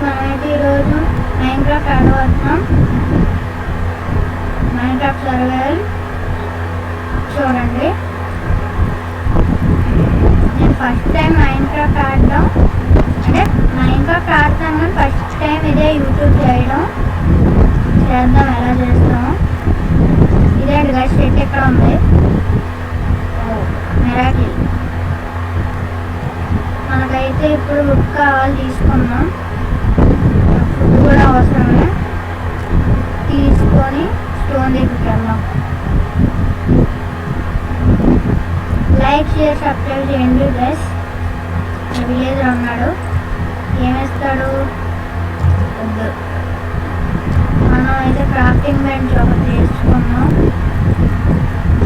మనమైతే ఈరోజు Minecraft ఆడబోతున్నాం. Minecraft survival చూడండి. నేను ఫస్ట్ టైం మైన్క్రాఫ్ట్ ఆడడం, అంటే మైన్క్రాఫ్ట్ ఆడతాను కానీ ఫస్ట్ టైం ఇదే యూట్యూబ్ చేయడం. చేద్దాం, ఎలా చేస్తాము. ఇదే గైస్, సెట్ ఎక్కడ ఉంది? మెరాకిల్. మనకైతే ఇప్పుడు వుడ్ కావాలి, తీసుకున్నాం. ఫుడ్ కూడా అవసరమే. తీసుకొని స్టోన్ దగ్గరికి వెళ్దాం. లైక్, షేర్, సబ్స్క్రైబ్ చేయండి గైస్. విలేజర్ ఉన్నాడు, ఏమేస్తాడు? వద్దు. మనం అయితే క్రాఫ్టింగ్ బెంచ్ ఒకటి చేసుకున్నాం.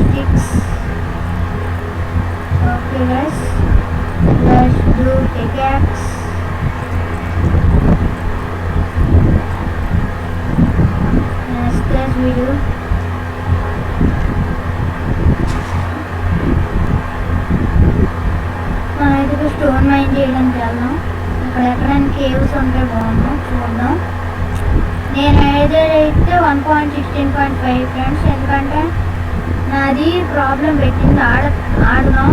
Sticks. Okay guys, let's do pickaxe. Next class video. మనమైతే స్టోన్ మైన్ చేయడానికి వెళ్దాం. ఇక్కడ ఎక్కడైనా కేవ్స్ ఉంటే బాగుంది, చూద్దాం. నేను అయితే 1.16.5 ఫ్రెండ్స్, ఎందుకంటే నాది ప్రాబ్లం పెట్టింది. ఆడదాం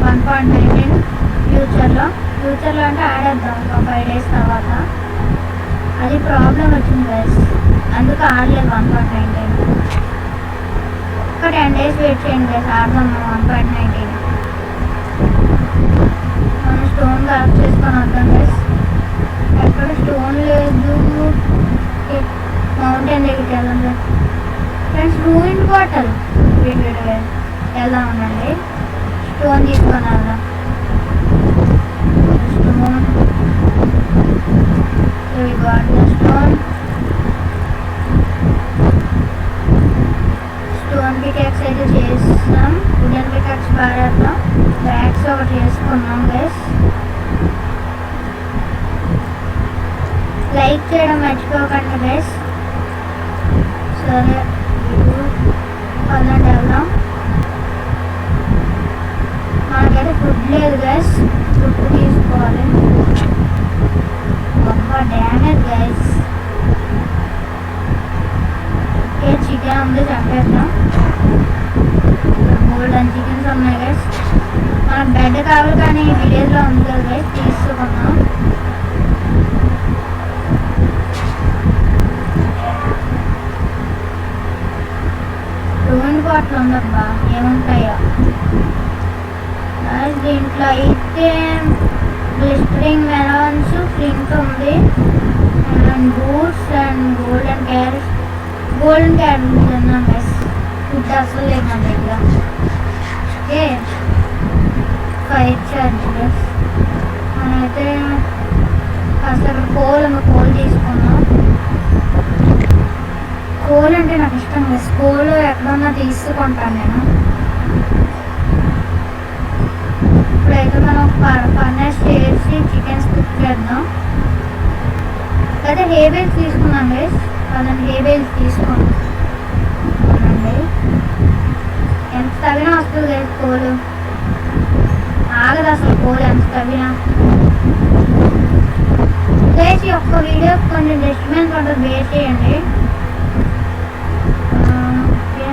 1.19 ఫ్యూచర్లో అంటే ఆడేద్దాం ఒక 5 days తర్వాత. అది ప్రాబ్లం వచ్చింది గైస్, అందుకు ఆడలేదు 1.19. ఒక 10 days వెయిట్ చేయండి గైస్, ఆడదాం 1.19. మనం స్టోన్ కలెక్ట్ చేసుకొని వద్దాం గైస్. ఎక్కడ స్టోన్ లేదు, మౌంటైన్ దగ్గరికి వెళ్దాం గైస్. ఫ్రెండ్స్, రూయిన్ బాటల్ వెళ్దాం ఉండండి. స్టోన్ తీసుకొని వెళ్దాం. స్టోన్, స్టోన్ పికాక్స్ అయితే చేస్తాం. Wooden peacocks పారేద్దాం. బ్యాగ్స్ ఒకటి చేసుకున్నాం గైస్. లైక్ చేయడం మర్చిపోకండి గైస్. సరే, పదండి వెళ్దాం. మనకైతే ఫుడ్ లేదు గైస్, ఫుడ్ తీసుకోవాలి. గొప్ప డ్యామేజ్ గైస్. ఓకే, చికెన్ ఉంది, చంపేద్దాం. గోల్డెన్ చికెన్స్ ఉన్నాయి గైస్. మనకు బెడ్ కావాలి కానీ విలేజ్లో ఉంది కదా గైస్, తీసుకున్నాం. రూయిన్ బాటిల్ ఉందబ్బా, ఏముంటాయో. దీంట్లో అయితే గ్లిస్టరింగ్ మెలాన్స్, ఫ్లింట్ ఉంది, and boots and golden carrots తిన్నాం గైస్. ఫుడ్ అసలు లేదు మన దగ్గర. Okay, fire charge guys. మనమైతే అసలు కోల్ తీసుకున్నాం. కోల్ అంటే నాకు ఇష్టం గైస్. కోల్ ఎక్కడన్నా తీసుకుంటాను నేను. ఇప్పుడైతే మనం ఫర్నెస్ చేసి చికెన్స్ కుక్ చేద్దాం. అయితే హేబేల్స్ తీసుకున్నాం గైస్. అదండి, హేబేల్స్ తీసుకున్నాం. ఎంత తగినా వస్తుంది గైస్ కోలు, ఆగదు అసలు కోలు ఎంత తగినా గైస్. ఈ ఒక్క వీడియో కొంచెం డిస్టర్బెన్స్ ఉంటుంది, వెయిట్ చేయండి. ఓకే,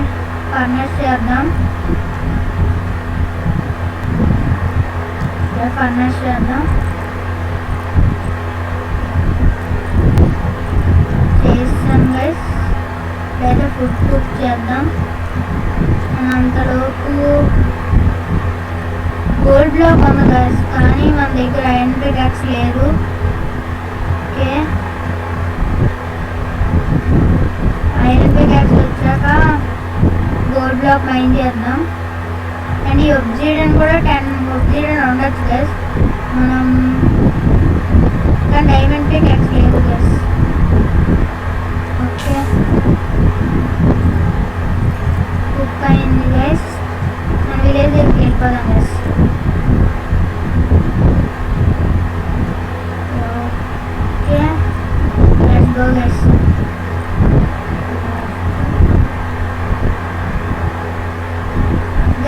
ఫర్నెస్ చేద్దాం. ఫర్నెస్ చేద్దాం. చేస్తాం గైస్. లేదా ఫుడ్ కుక్ చేద్దాం. అంతలోపు గోల్డ్ బ్లాక్ ఉంది గైస్, కానీ మన దగ్గర ఐరన్ పికాక్స్ లేదు. ఓకే, ఐరన్ పికాక్స్ వచ్చాక గోల్డ్ బ్లాక్ మైన్ చేద్దాం. అండ్ ఈ ఒబ్సిడియన్ కూడా 10 ఒబ్సిడియన్ ఉండొచ్చు గైస్. మనం కానీ డైమండ్ పికాక్స్ లేదు గైస్. ఓకే, కుక్ అయింది గైస్. మన విలేజ్ దగ్గరికి వెళ్ళిపోదాం guys. Okay, let's go guys.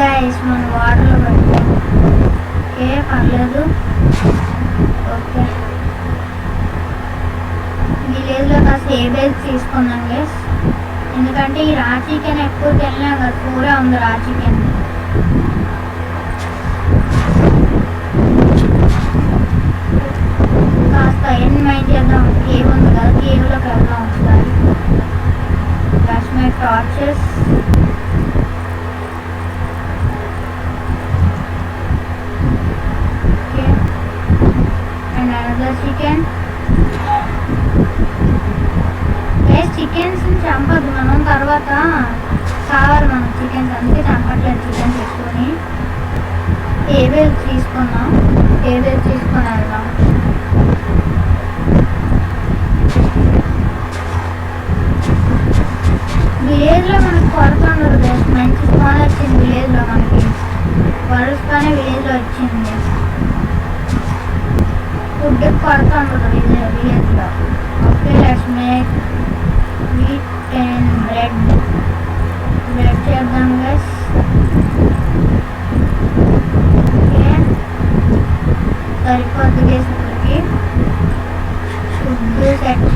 Guys మన వాటర్లో పెట్టాం. ఓకే, పర్లేదు. ఓకే, విలేజ్లో కాస్త ఏబెల్స్ తీసుకున్నాం గైస్. ఎందుకంటే ఈ రా చికెన్ ఎక్కువ తినలేం కదా, పూరే ఉంది రా చికెన్. కాస్త ఎన్ని మైండ్ చేద్దాం, కేవ్ ఉంది కదా, కేవ్లోకి వెళ్దాం ఒకసారి. That's my torches. And another chicken. Chickens చంపద్దు మనం, తర్వాత కావాలి మనకు చికెన్స్, అందుకే చంపట్లేదు చికెన్స్ ఎక్కువని. టేబుల్ తీసుకున్నాం, టేబుల్ తీసుకొని వెళ్దాం. విలేజ్లో మనకు కొరత ఉండదు, మంచి స్పాన్ వచ్చింది విలేజ్లో మనకి. వరుసగానే విలేజ్లో వచ్చింది, ఫుడ్ కొరత ఉండదు విలేజ్లో. Okay, let's make wheat and bread చేద్దాం గైస్. ఓకే, సరిపోద్ది గైస్. ఇప్పటికి ఫుడ్ సెట్,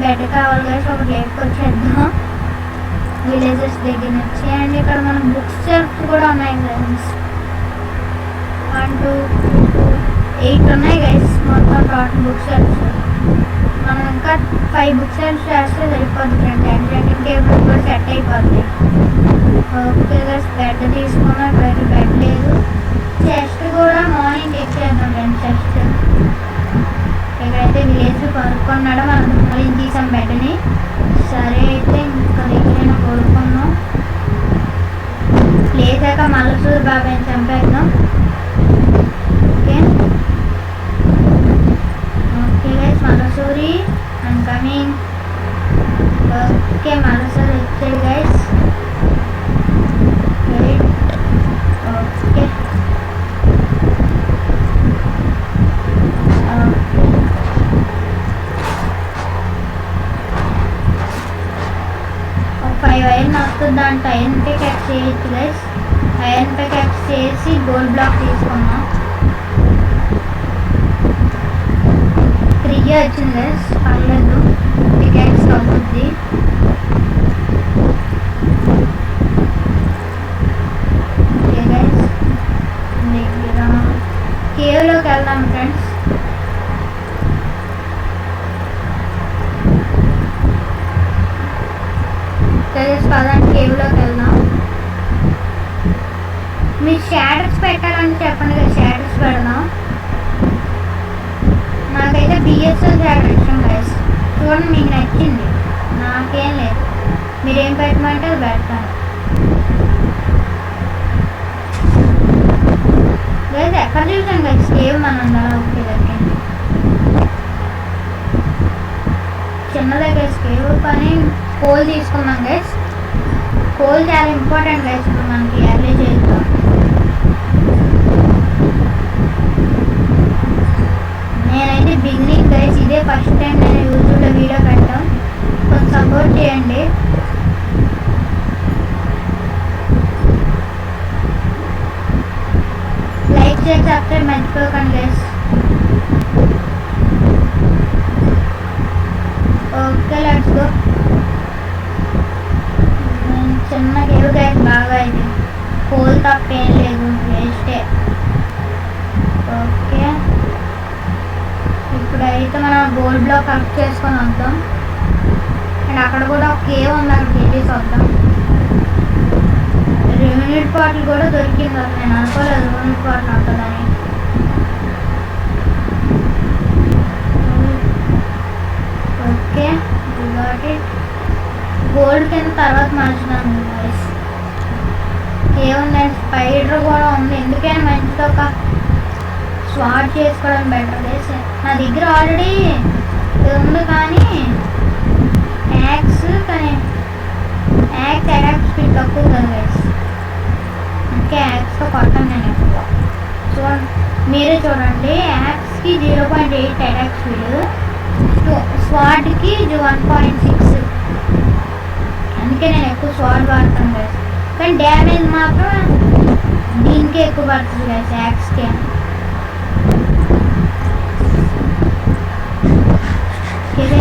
బెడ్ కావాలి గైస్. ఒకటి లేపుకొచ్చేద్దాం విలేజెస్ దగ్గర నుంచి. అండ్ ఇక్కడ మన బుక్స్ షెల్ఫ్స్ కూడా ఉన్నాయి గైస్. 1 2 8 ఉన్నాయి గైస్ మొత్తం టోటల్ బుక్ షెల్ఫ్స్. మనం ఇంకా 5 బుక్ షెల్ఫ్స్ చేస్తే సరిపోద్ది ఫ్రెండ్. డ్రెస్సింగ్ టేబుల్ కూడా సెట్ అయిపోద్ది. ఓకే గైస్, బెడ్ తీసుకున్నా, ఇప్పుడైతే బెడ్ లేదు. చెస్ట్ కూడా మార్నింగ్ తెచ్చేద్దాం ఫ్రెండ్. చెస్ట్ ఇక్కడైతే విలేజ్ కొనుక్కున్నాడు, మనం మళ్ళీ తీసాం బెడ్ని. సరే అయితే ఇంకా దగ్గరైనా కోరుకున్నాం. లేచాక మల్లసూరి బాబాయ్ని చంపేద్దాం. Okay okay guys, Mallasuri I'm coming. Okay, Mallasuri వచ్చాడు గైస్. ఓకే ఒక 5 ఐరన్ వస్తుంది అంట. ఐరన్ పికాక్స్ చేయొచ్చు గైస్. ఐరన్ పికాక్స్ చేసి గోల్డ్ బ్లాక్ తీసుకున్నాం. 3 వచ్చింది గైస్, పర్లేదు, పికాక్స్ అవుతుంది. ఓకే గైస్, కేవ్లోకి వెళ్దాం ఫ్రెండ్స్. పదండి కేవ్లోకి వెళ్దాం. మీరు షాడోస్ పెట్టాలని చెప్పండి కదా, షాడోస్ పెడదాం. నాకైతే బిఎస్ఎల్ షాడో ఇష్టం గైస్. చూడండి, మీకు నచ్చింది, నాకేం లేదు. మీరేం పెట్టమంటే అది పెడతాను గైస్. ఎక్కడ చూసాం గైస్ కేవ్ మనం అందరం ఓకే దగ్గర చిన్నదే గైస్ కేవ్. కానీ కోల్ తీసుకున్నాం గైస్. కోల్ చాలా ఇంపార్టెంట్ గైస్ ఇప్పుడు మనకి ఎర్లీ చేద్దాం. నేనైతే బిగినింగ్ గైస్, ఇదే ఫస్ట్ టైం నేను యూట్యూబ్లో వీడియో పెట్టాం. కొంచెం సపోర్ట్ చేయండి. లైక్ చేసి సబ్స్క్రైబ్ మర్చిపోకండి గైస్. Okay, let's go. చిన్న కేవ్ గైస్, బాగా ఇది కోల్ తప్ప ఏం లేదు, వేస్టే. ఓకే, ఇప్పుడైతే మనం గోల్డ్ బ్లాక్ కలెక్ట్ చేసుకొని వద్దాం. అండ్ అక్కడ కూడా ఒక కేవ్ ఉంది, అక్కడికి వెళ్ళేసి వద్దాం. యూనిట్ పార్ట్లు కూడా దొరికింది, అసలు నేను అనుకోలేదు యూనిట్ పార్ట్లు ఉంటుందని. ఓకే, గోల్డ్ కింద తర్వాత మార్చుదాం గైస్. ఏముందండి, స్పైడర్ కూడా ఉంది. ఎందుకైనా మంచిది ఒక స్వాట్ చేసుకోవడం బెటర్ గైస్. నా దగ్గర ఆల్రెడీ ఉంది, కానీ యాక్స్ అటాక్ స్పీడ్ తక్కువ కదా గైస్. అందుకే యాక్స్తో కొట్టాను నేను ఎక్కువ. చూడండి, మీరే చూడండి, యాక్స్కి 0.8 అటాక్ స్పీడ్, స్వాట్కి 1.6. అందుకే నేను ఎక్కువ స్వాట్ వాడతాను గైస్. కానీ డ్యామేజ్ మాత్రం దీనికే ఎక్కువ పడుతుంది గైస్, యాక్స్కే. ఓకే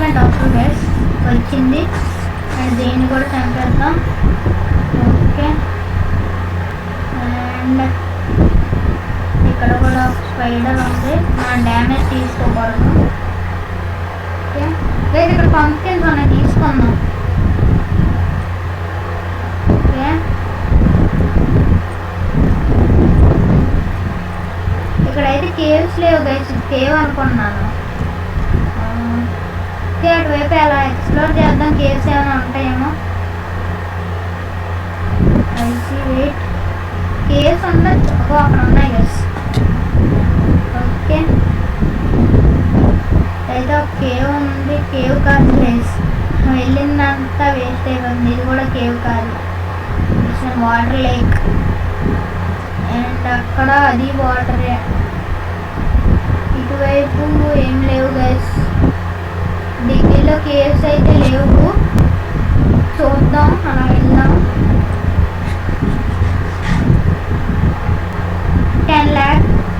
రీఎన్ఫోర్స్మెంట్ వస్తుంది గైస్, వచ్చింది. అండ్ దీన్ని కూడా చంపేద్దాం. ఓకే, అండ్ ఇక్కడ కూడా స్పైడర్ ఉంది, మనం డ్యామేజ్ తీసుకోకూడదు. ఓకే గైస్, ఇక్కడ పంప్కిన్స్ ఉన్నాయి, తీసుకుందాం. ఓకే, ఇక్కడైతే కేవ్స్ లేవు గైస్, కేవ్ అనుకున్నాను. ఓకే, అటువైపు ఎలా ఎక్స్ప్లోర్ చేద్దాం, కేవ్స్ ఏమైనా ఉంటాయేమో. ఐసీ వెయిట్, కేవ్స్ ఉండొచ్చు, అక్కడ ఉన్నాయి గైస్. ఓకే, అయితే ఒక కేవ్ ఉంది, కేవ్ కాదు గైస్, వెళ్ళిందంతా వేస్ట్ అయిపోయింది. ఇది కూడా కేవ్ కాదు, వాటర్ లేక్. అండ్ అక్కడ అది వాటరే. ఇటువైపు ఏం లేవు గైస్, డిగ్రీలో కేవ్స్ అయితే లేవు. చూద్దాం, అలా వెళ్దాం.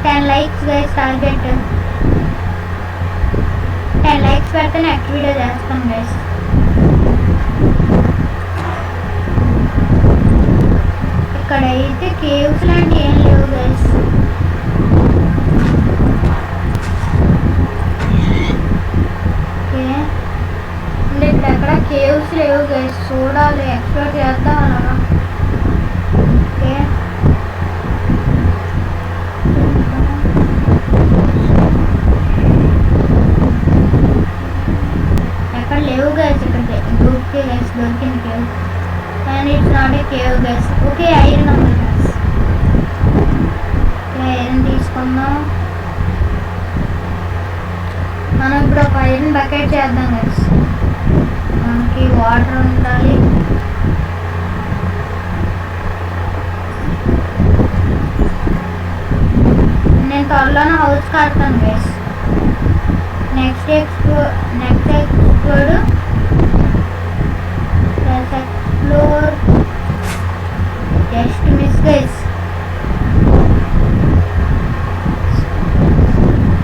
10 likes గైస్ టార్గెట్. 10 likes పెడితే నెక్స్ట్ వీడియో చేస్తాం గైస్. ఇక్కడైతే కేవ్స్ లాంటి ఏం లేవు గైస్. ఓకే, ఇక్కడ కేవ్స్ లేవు గైస్, చూడాలి, ఎక్స్ప్లోర్ చేద్దాం అలాగా. ఓకే, ఎక్కడ లేవు గైస్. ఇక్కడ ఓకే గైస్, దొరికింది cave. And it's not a cave guys. Okay, iron ఉంది గైస్. ఓకే, ఐరన్ తీసుకుందాం. మనం ఇప్పుడు ఒక ఐరన్ బకెట్ చేద్దాం గైస్. మనకి వాటర్ ఉండాలి. నేను త్వరలోనే హౌస్ కడతాను guys. Next explore just miss guys.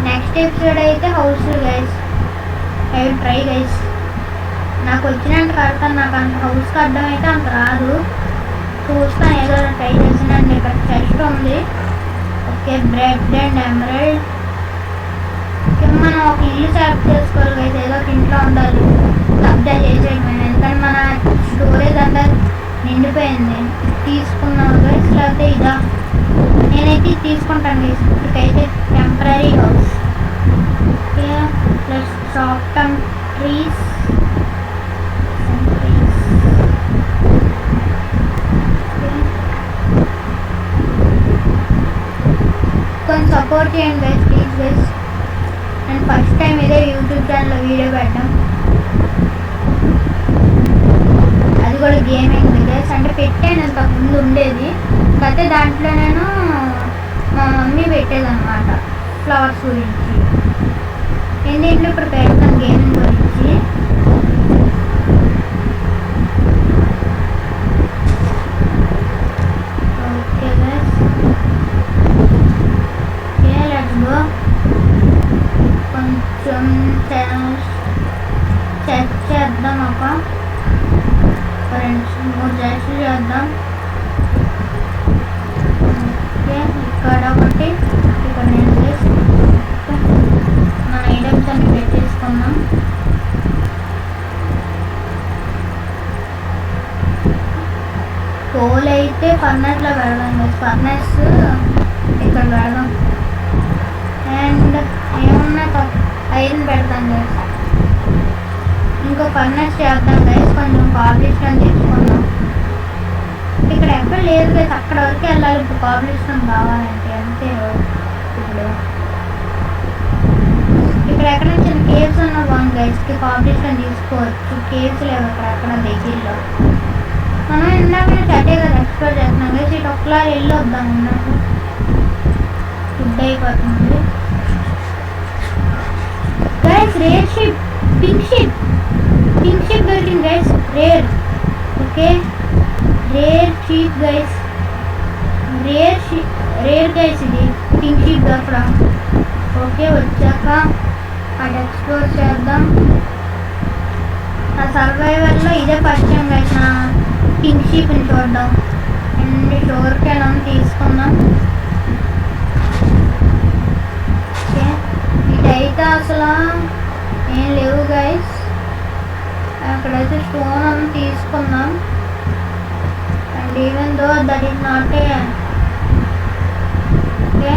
Next episode అయితే house guys. I will try guys. నాకు వచ్చినట్టు కడతాను, నాకు అంత హౌస్ కట్టడం అయితే అంత రాదు. చూస్తాను, ఏదో ట్రై చేసినండి. ఇక్కడ చెస్ట్ ఉంది. Okay, bread and emerald. మనం ఒక ఇల్లు సెలెక్ట్ చేసుకోవాలి గైస్, ఏదో ఒక ఇంట్లో ఉండాలి, కబ్జా చేసేయడం. ఎందుకంటే మన స్టోరేజ్ అంతా నిండిపోయింది. తీసుకున్నాం గైస్, లేకపోతే ఇదా, నేనైతే తీసుకుంటాను గైస్. ఇప్పటికైతే టెంపరీ హౌస్. ఓకే, ప్లస్ చాప్ ట్రీస్. కొంచెం సపోర్ట్ చేయండి guys, please guys. And first time ఇదే యూట్యూబ్ ఛానల్లో వీడియో పెట్టాం, అది కూడా గేమింగ్ గైస్. అంటే పెట్టాను, అంతకు ముందు ఉండేది, కాకపోతే దాంట్లో నేను మా మమ్మీ పెట్టేదన్నమాట ఫ్లవర్స్ గురించి. ఎందుకంటే ఇప్పుడు పెడతాను గేమింగ్ గురించి. Okay guys, let's go. కొంచెం సెట్ చేద్దాం, ఒక 2-3 జెట్స్ చేద్దాం. ఓకే, ఇక్కడ ఒకటి, ఇక్కడ నేను మన ఐటమ్స్ అన్ని పెట్టేసుకున్నాం. కోల్ అయితే ఫర్నెస్లో పెడదాం గైస్, ఫర్నెస్ ఇక్కడ పెడదాం. అండ్ ఏమన్నా ఐరన్ పెడతాం గైస్. ఇంకో ఫర్నెస్ చేద్దాం గైస్. కొంచెం కాబ్లిస్టోన్ తీసుకుందాం. ఇక్కడ ఎక్కడ లేదు గైస్, అక్కడ వరకు వెళ్ళాలి ఇప్పుడు కాబ్లిస్టోన్ కావాలంటే. అంతే ఇప్పుడు ఇక్కడ ఎక్కడ చిన్న కేవ్స్ ఉన్నా బాగుంది గైస్కి, కాబ్లిస్టోన్ తీసుకోవచ్చు. కేవ్స్ లేవు ఇక్కడ ఎక్కడ దగ్గరలో. మనం ఇందాక చటే కదా ఎక్స్ప్లోర్ చేస్తున్నాం గైస్. ఇటు ఒకసారి వెళ్ళి వద్దాం, ఇందాక ఫుడ్ అయిపోతుంది guys. Rare sheep, pink sheep దొరికింది guys, rare. Okay, rare sheep guys, rare guys. ఇది పింక్ షిప్ దొరకడం. ఓకే, వచ్చాక అది ఎక్స్ప్లోర్ చేద్దాం. ఆ సర్వైవల్లో ఇదే పరిచయం గైస్ నా పింక్ షీప్ని చూడడం. అండ్ షోర్ క్యాన్ తీసుకుందాం. ఓకే ఇటైతే అసలు ఏం లేవు గైస్. అక్కడైతే స్టోన్ అని తీసుకుందాం. And even though that is not a okay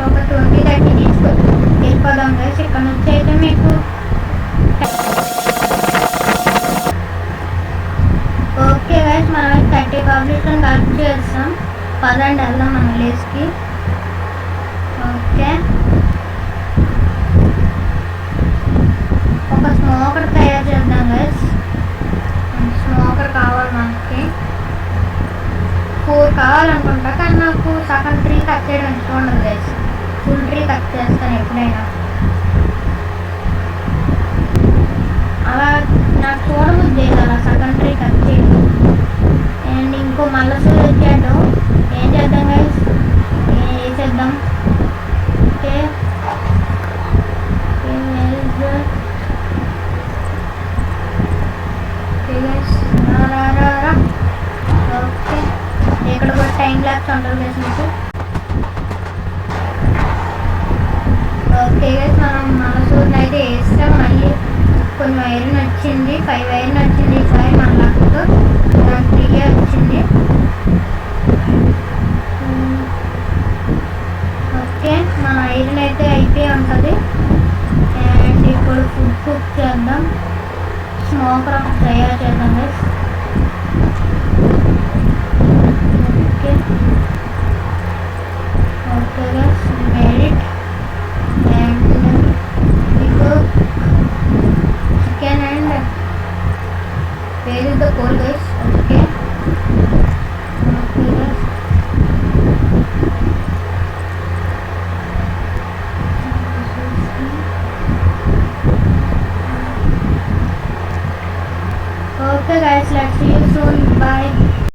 ఒక 20-30 తీసుకొని వెళ్ళిపోదాం గైస్. ఇక్కడ నుంచి అయితే మీకు ఓకే గైస్ మనం 30 కాంప్లీషన్ కలెక్ట్ చేస్తాం. పదండి వెళ్దాం మన విలేజ్కి. ఓకే ఒక స్మోకర్ తయారు చేద్దాం గైస్. స్మోకర్ కావాలి మనకి 4 కావాలనుకుంటా, కానీ నాకు సగం ట్రీ కట్ చేయడం ఇష్టం ఉండదు గైస్. ఫుల్ ట్రీ కట్ చేస్తాను ఎప్పుడైనా. అలా నాకు చూడబుద్ది అలా సగం ట్రీ కట్ చేయడం. అండ్ ఇంకో మల్లసూరు వచ్చాడు. ఏం చేద్దాం గైస్, వేసేద్దాం. ఓకే ఓకే ఇక్కడ కూడా టైం ల్యాప్స్ ఉంటుంది గైస్ మీకు. ఓకే గైస్ మనం మల్లసూరుని అయితే వేస్తాం. మళ్ళీ కొంచెం ఐరన్ వచ్చింది, 5 ఐరన్ వచ్చింది ఈసారి మన లక్తో. నాకు 3 వచ్చింది. ఓకే మన ఐరన్ అయితే అయిపోయి ఉంటుంది. అండ్ ఇప్పుడు ఫుడ్ కుక్ చేద్దాం. స్మోకర్ తయారు చేద్దాం గైస్.